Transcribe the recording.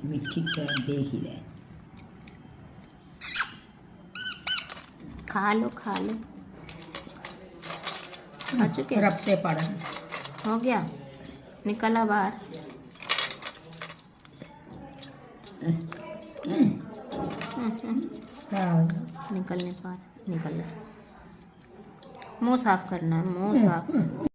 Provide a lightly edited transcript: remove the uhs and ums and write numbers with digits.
मिठी तरह दे ही रहे। खा लो खा लो। आ चुके? रपटे पड़ा हो गया, निकला बाहर। क्या हो गया? निकलने पार निकल। मुंह साफ करना है, मुंह साफ।